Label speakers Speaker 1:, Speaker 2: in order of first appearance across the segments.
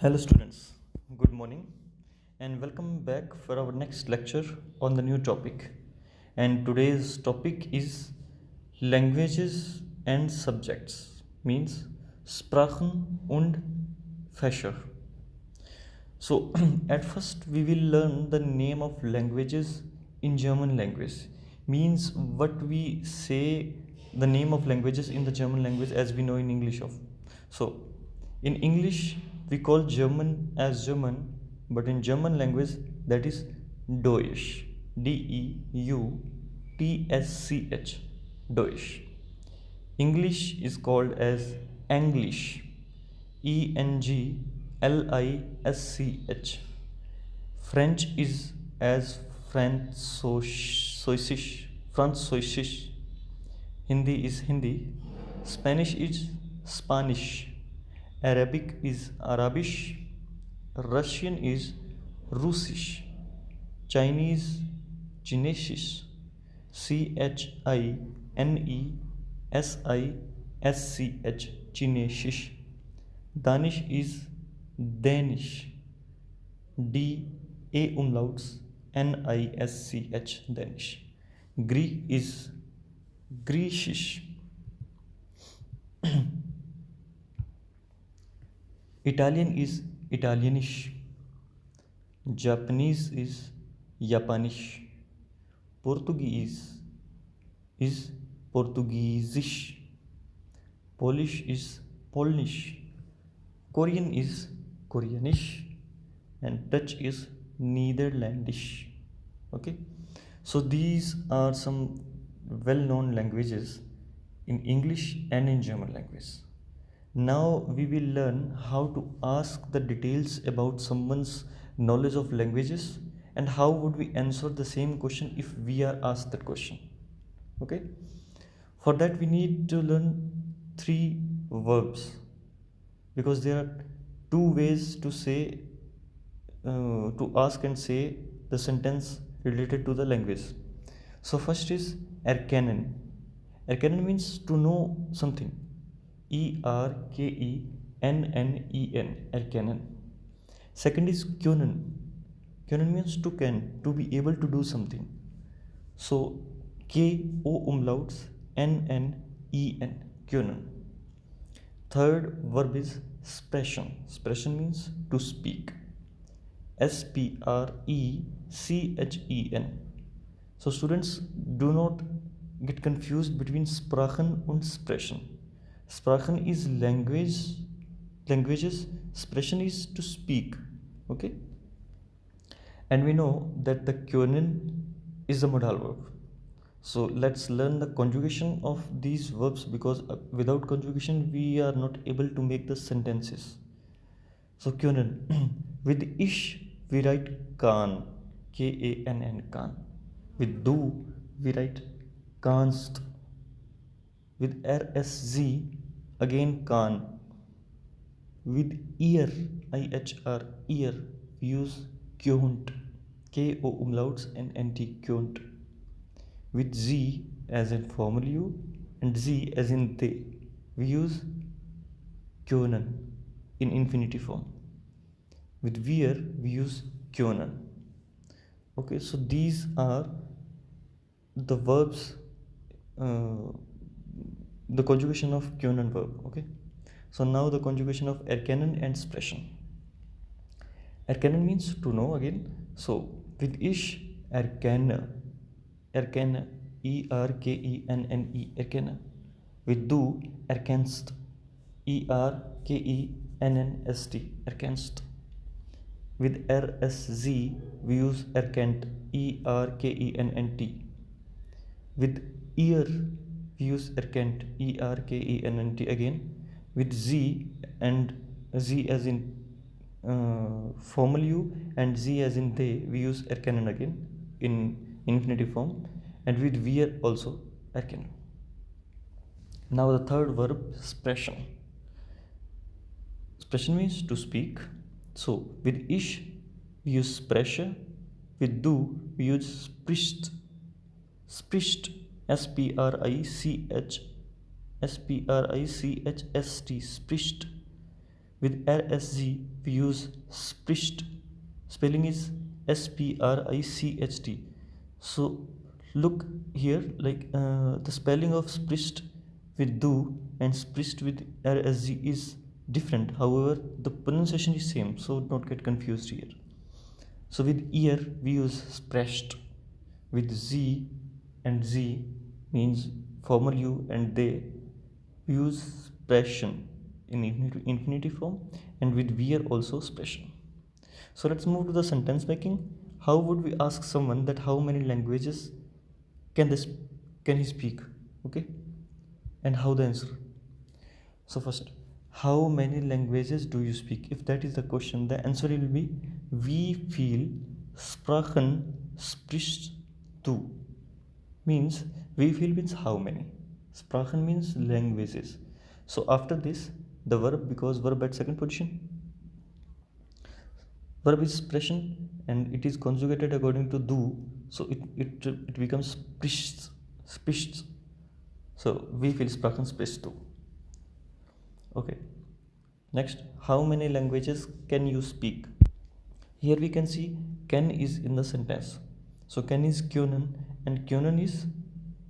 Speaker 1: Hello, students. Good morning, and welcome back for our next lecture on the new topic. And today's topic is languages and subjects, means Sprachen und Fächer. So, at first, we will learn the name of languages in German language, means what we say the name of languages in the German language as we know in English of. So, in English, we call German as German, but in German language, that is Deutsch, Deutsch, Deutsch. English is called as English, English. French is as Französisch. Hindi is Hindi. Spanish is Spanish. Arabic is Arabisch. Russian is Russisch. Chinese, Chinesisch. Chinesisch. Chinesisch. Danish is Danish. D-A umlauts Nisch, Danish. Greek is Griechisch. Italian is Italianisch. Japanese is Japanisch. Portuguese is Portuguesisch. Polish is Polnish. Korean is Koreanish. And Dutch is Netherlandish. Okay, so these are some well-known languages in English and in German language. Now we will learn how to ask the details about someone's knowledge of languages and how would we answer the same question if we are asked that question. Okay, for that we need to learn three verbs, because there are two ways to say to ask and say the sentence related to the language. So first is erkennen. Erkennen means to know something. Erkennen. Erkennen. Second is können. Können means to be able to do something. So K-O umlauts N-N-E-N. Können. Third verb is sprechen. Sprechen means to speak. Sprechen. So students, do not get confused between Sprachen and Sprechen. Sprachen is languages. Sprechen is to speak. Okay. And we know that the können is the modal verb. So let's learn the conjugation of these verbs, because without conjugation we are not able to make the sentences. So können. With ish we write kan, K-A-N-N, kan. With du we write kannst. With RSZ again kan. With ear, I-H-R, ear, we use kjönt, K-O umlauts and N-T, kjönt. With Z as in formal you and Z as in they, we use können in infinitive form. With wir we use können. Okay, so these are the verbs, the conjugation of können verb. Okay, so now the conjugation of erkennen and sprechen. Erkennen means to know again. So with ish, erkenne, E-R-K-E-N-N-E, erkenne. With du, erkennst, E-R-K-E-N-N-S-T, erkennst. With RSZ we use erkennt, E-R-K-E-N-N-T. With ear we use erkennt, E-R-K-E-N-N-T again. With Z, and Z as in formal you and Z as in they, we use erkennen again in infinitive form. And with wir also erkennen. Now the third verb, sprechen. Sprechen means to speak. So with ich we use spreche. With du we use spricht. Spricht, S-P-R-I-C-H, spricht. With RSZ, we use spricht. Spelling is SPRICHT. So look here, like the spelling of spricht with do and spricht with RSZ is different. However, the pronunciation is same, so don't get confused here. So with ear, we use sprecht. With Z and Z means formal you and they, we use sprechen in infinitive form, and with we are also sprechen. So let's move to the sentence making. How would we ask someone that how many languages can this can he speak? Okay, and how the answer. So first, how many languages do you speak? If that is the question, the answer will be wie viel Sprachen sprichst du? Means wie viel means how many. Sprachen means languages. So after this, the verb, because verb at second position. Verb is sprechen and it is conjugated according to do, so it becomes sprichst. Sprichst. So wie viel Sprachen sprichst du? Okay. Next, how many languages can you speak? Here we can see can is in the sentence. So can is können and können is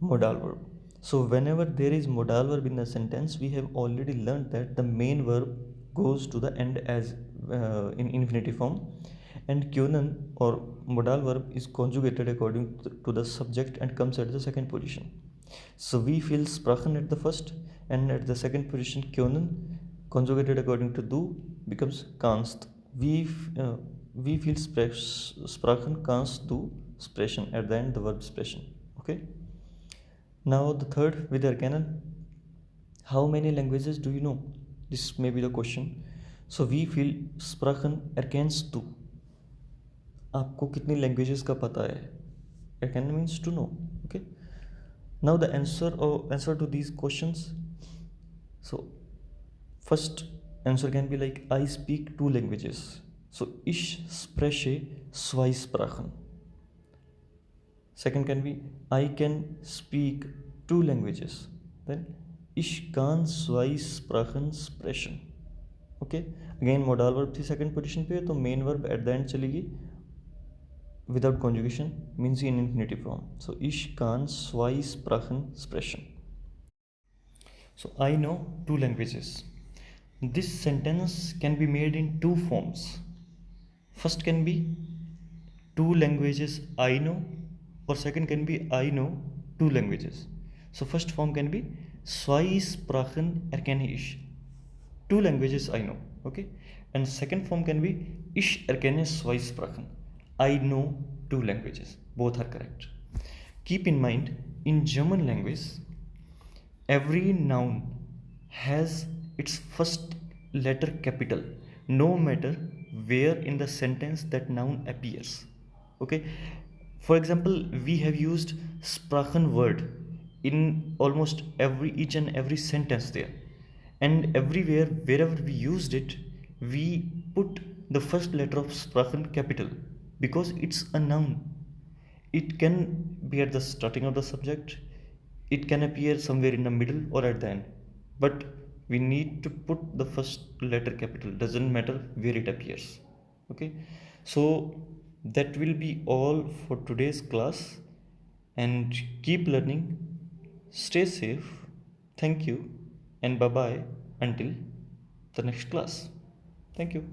Speaker 1: modal verb. So whenever there is modal verb in the sentence, we have already learned that the main verb goes to the end as in infinitive form, and können or modal verb is conjugated according to the subject and comes at the second position. So we feel sprachen at the first, and at the second position können conjugated according to do becomes kannst. We feel sprachen kannst du sprechen, at the end the verb sprechen. Okay. Now the third with erkennen. How many languages do you know? This may be the question. So we feel sprachen erkennst du. आपको कितनी languages का पता है? Erkennen means to know. Okay. Now the answer to these questions. So first answer can be like I speak 2 languages. So ich spreche 2 Sprachen. Second can be I can speak 2 languages. Then ich kann 2 Sprachen sprechen. Okay. Again modal verb थी second position पे, तो main verb at the end चलेगी without conjugation, means in infinitive form. So ich kann 2 Sprachen sprechen. So I know 2 languages. This sentence can be made in 2 forms. First can be 2 languages I know, or second can be I know 2 languages. So first form can be 2 Sprachen erkenne ich. 2 languages I know. Okay. And second form can be ich erkenne 2 Sprachen. I know 2 languages. Both are correct. Keep in mind, in German language, every noun has its first letter capital, no matter where in the sentence that noun appears. Okay. For example, we have used sprachen word in almost each and every sentence there, and everywhere wherever we used it, we put the first letter of sprachen capital, because it's a noun. It can be at the starting of the subject, it can appear somewhere in the middle or at the end, but we need to put the first letter capital, doesn't matter where it appears. Okay. So that will be all for today's class, and keep learning, stay safe, thank you, and bye bye until the next class. Thank you.